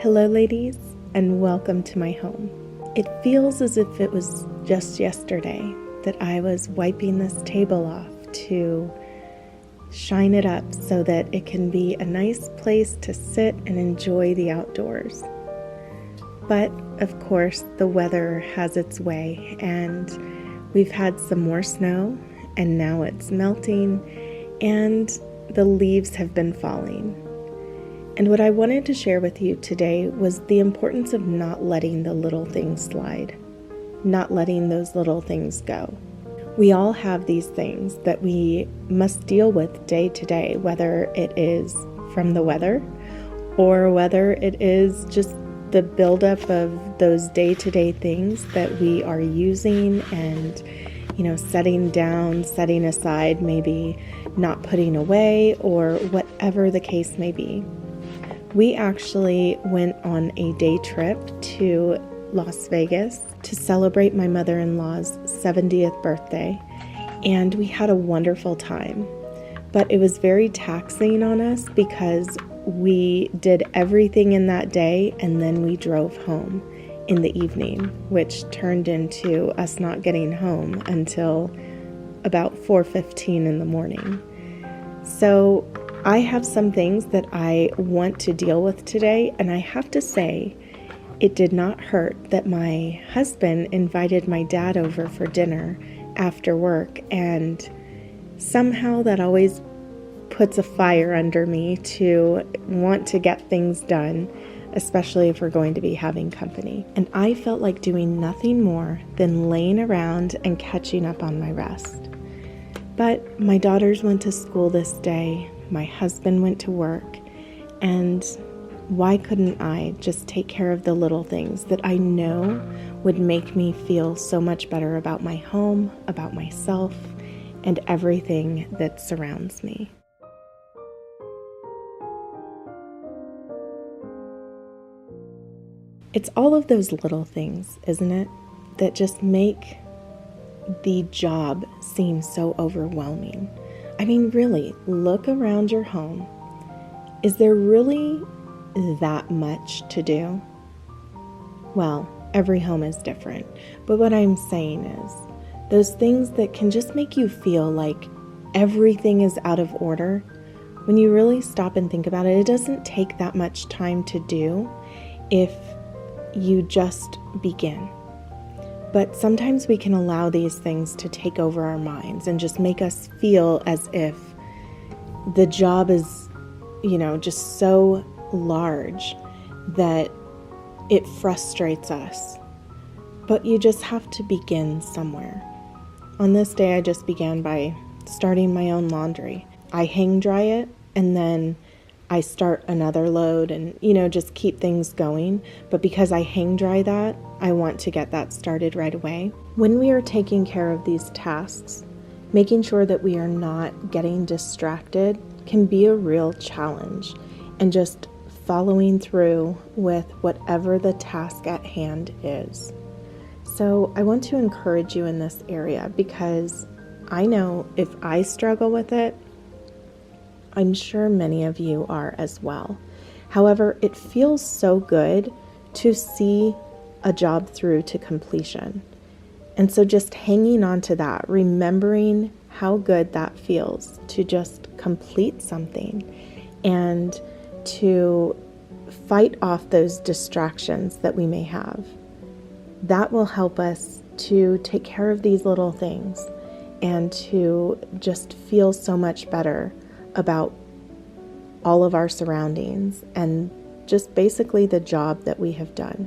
Hello, ladies, and welcome to my home. It feels as if it was just yesterday that I was wiping this table off to shine it up so that it can be a nice place to sit and enjoy the outdoors. But, of course, the weather has its way, and we've had some more snow, and now it's melting, and the leaves have been falling. And what I wanted to share with you today was the importance of not letting the little things slide, not letting those little things go. We all have these things that we must deal with day to day, whether it is from the weather or whether it is just the buildup of those day-to-day things that we are using and, setting down, setting aside, maybe not putting away, or whatever the case may be. We actually went on a day trip to Las Vegas to celebrate my mother-in-law's 70th birthday, and we had a wonderful time. But it was very taxing on us because we did everything in that day and then we drove home in the evening, which turned into us not getting home until about 4:15 in the morning. So I have some things that I want to deal with today, and I have to say, it did not hurt that my husband invited my dad over for dinner after work, and somehow that always puts a fire under me to want to get things done, especially if we're going to be having company. And I felt like doing nothing more than laying around and catching up on my rest. But my daughters went to school this day, my husband went to work, and why couldn't I just take care of the little things that I know would make me feel so much better about my home, about myself, and everything that surrounds me? It's all of those little things, isn't it, that just make the job seem so overwhelming. I mean, really, look around your home. Is there really that much to do? Well, every home is different, but what I'm saying is, those things that can just make you feel like everything is out of order, when you really stop and think about it, it doesn't take that much time to do if you just begin. But sometimes we can allow these things to take over our minds and just make us feel as if the job is, just so large that it frustrates us. But you just have to begin somewhere. On this day, I just began by starting my own laundry. I hang dry it and then I start another load and, just keep things going. But because I hang dry that, I want to get that started right away. When we are taking care of these tasks, making sure that we are not getting distracted can be a real challenge, and just following through with whatever the task at hand is. So I want to encourage you in this area because I know if I struggle with it, I'm sure many of you are as well. However, it feels so good to see a job through to completion. And so just hanging on to that, remembering how good that feels to just complete something and to fight off those distractions that we may have. That will help us to take care of these little things and to just feel so much better about all of our surroundings and just basically the job that we have done.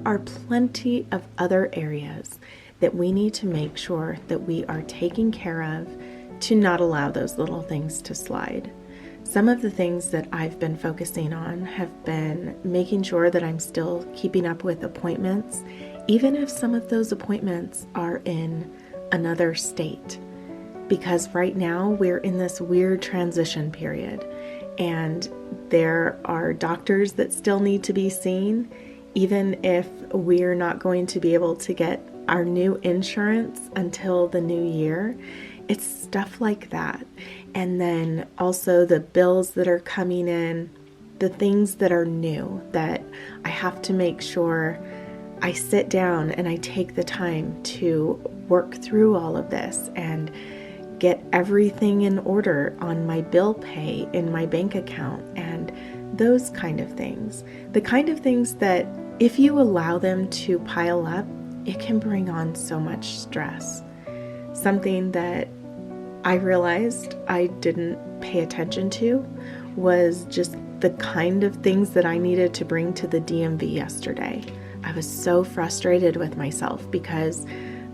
are plenty of other areas that we need to make sure that we are taking care of to not allow those little things to slide. Some of the things that I've been focusing on have been making sure that I'm still keeping up with appointments, even if some of those appointments are in another state. Because right now we're in this weird transition period, and there are doctors that still need to be seen, even if we're not going to be able to get our new insurance until the new year. It's stuff like that. And then also the bills that are coming in, the things that are new that I have to make sure I sit down and I take the time to work through all of this and get everything in order on my bill pay in my bank account and those kind of things. The kind of things that if you allow them to pile up, it can bring on so much stress. Something that I realized I didn't pay attention to was just the kind of things that I needed to bring to the DMV yesterday. I was so frustrated with myself because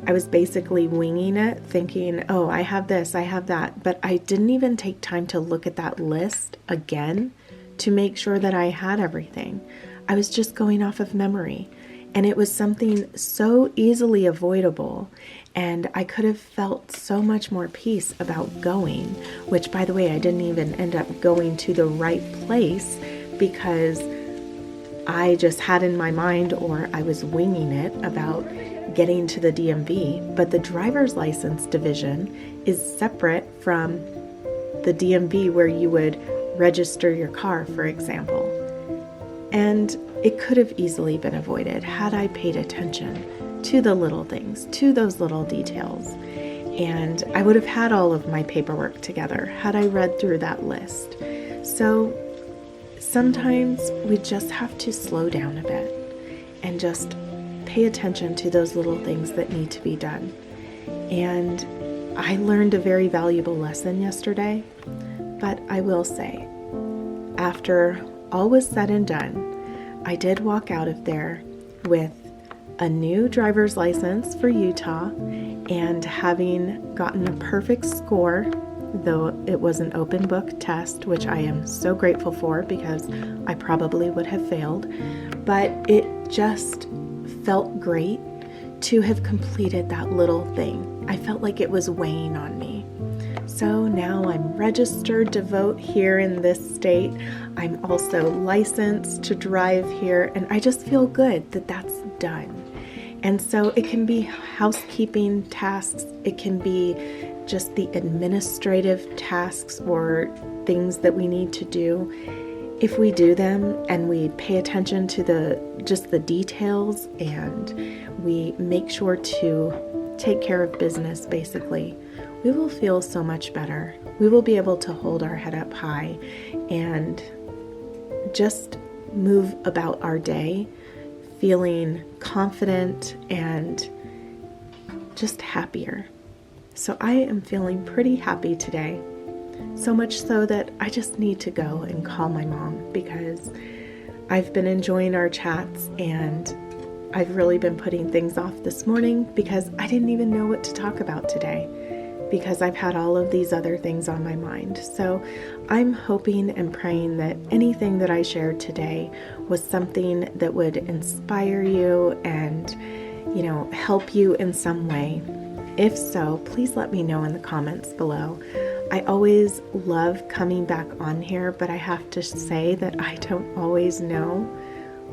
I was basically winging it, thinking, oh, I have this, I have that, but I didn't even take time to look at that list again to make sure that I had everything. I was just going off of memory, and it was something so easily avoidable, and I could have felt so much more peace about going, which, by the way, I didn't even end up going to the right place because I just had in my mind, or I was winging it about getting to the DMV, but the driver's license division is separate from the DMV where you would register your car, for example. And it could have easily been avoided had I paid attention to the little things, to those little details. And I would have had all of my paperwork together had I read through that list. So sometimes we just have to slow down a bit and just pay attention to those little things that need to be done. And I learned a very valuable lesson yesterday, but I will say, after all was said and done, I did walk out of there with a new driver's license for Utah and having gotten a perfect score, though it was an open book test, which I am so grateful for because I probably would have failed. But it just felt great to have completed that little thing. I felt like it was weighing on me. So now I'm registered to vote here in this state. I'm also licensed to drive here, and I just feel good that that's done. And so it can be housekeeping tasks, it can be just the administrative tasks or things that we need to do. If we do them and we pay attention to the details and we make sure to take care of business, basically, we will feel so much better. We will be able to hold our head up high and just move about our day feeling confident and just happier. So I am feeling pretty happy today. So much so that I just need to go and call my mom because I've been enjoying our chats and I've really been putting things off this morning because I didn't even know what to talk about today because I've had all of these other things on my mind. So I'm hoping and praying that anything that I shared today was something that would inspire you and, help you in some way. If so, please let me know in the comments below. I always love coming back on here, but I have to say that I don't always know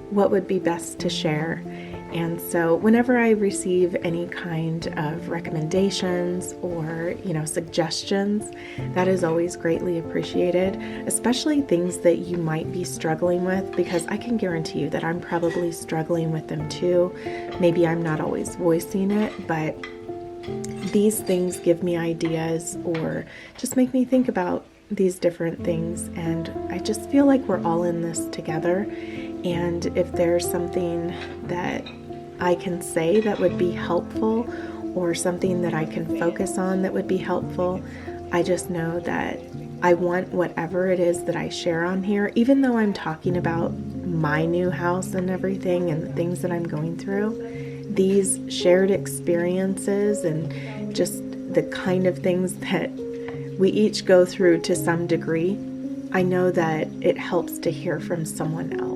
what would be best to share. And so whenever I receive any kind of recommendations or, suggestions, that is always greatly appreciated, especially things that you might be struggling with, because I can guarantee you that I'm probably struggling with them too. Maybe I'm not always voicing it, but these things give me ideas or just make me think about these different things. And I just feel like we're all in this together. And if there's something that I can say that would be helpful or something that I can focus on that would be helpful, I just know that I want whatever it is that I share on here, even though I'm talking about my new house and everything and the things that I'm going through, these shared experiences and just the kind of things that we each go through to some degree, I know that it helps to hear from someone else.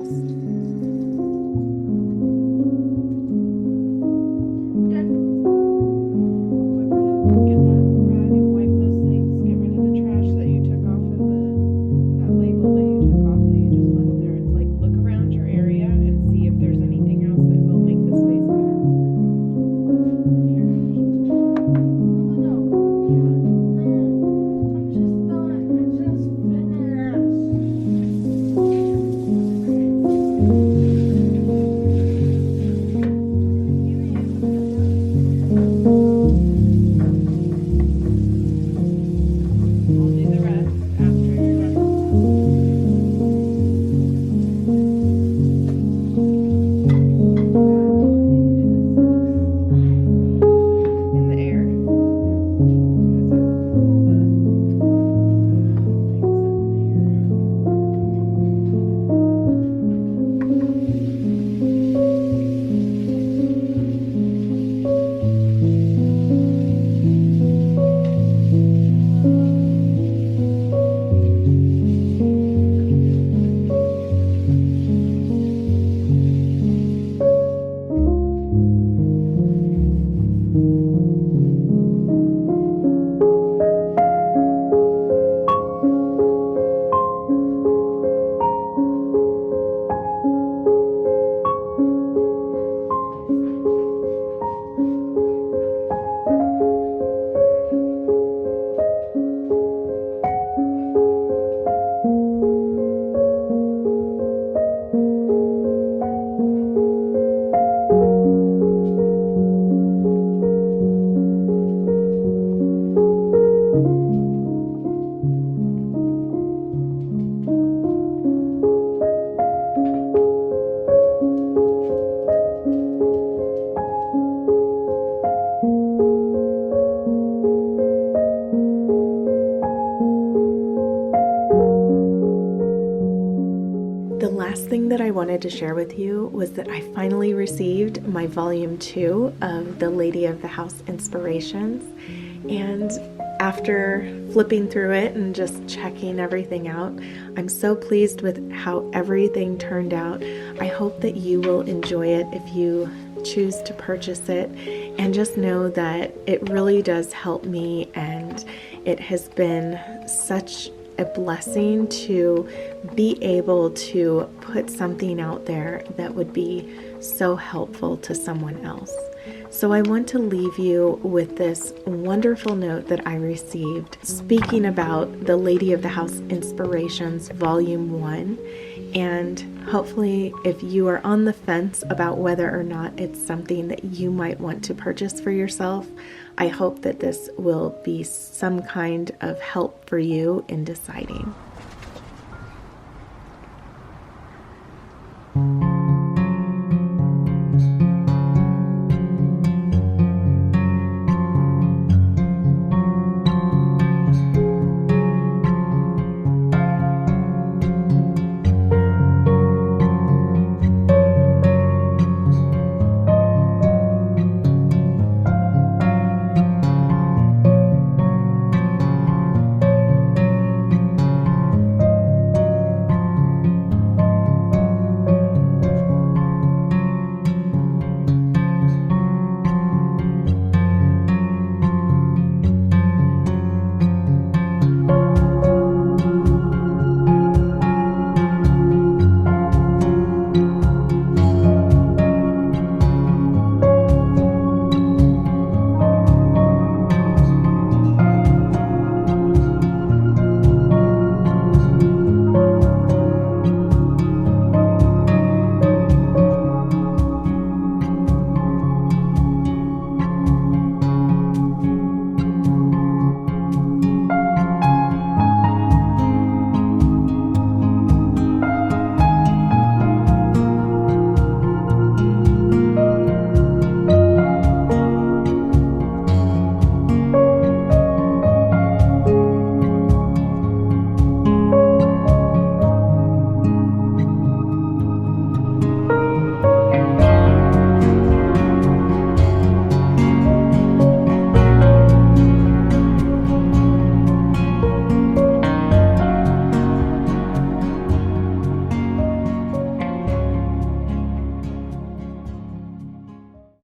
The last thing that I wanted to share with you was that I finally received my volume 2 of the Lady of the House Inspirations, and after flipping through it and just checking everything out, I'm so pleased with how everything turned out. I hope that you will enjoy it if you choose to purchase it, and just know that it really does help me, and it has been such a blessing to be able to put something out there that would be so helpful to someone else. So I want to leave you with this wonderful note that I received speaking about the Lady of the House Inspirations Volume 1. And hopefully, if you are on the fence about whether or not it's something that you might want to purchase for yourself, I hope that this will be some kind of help for you in deciding.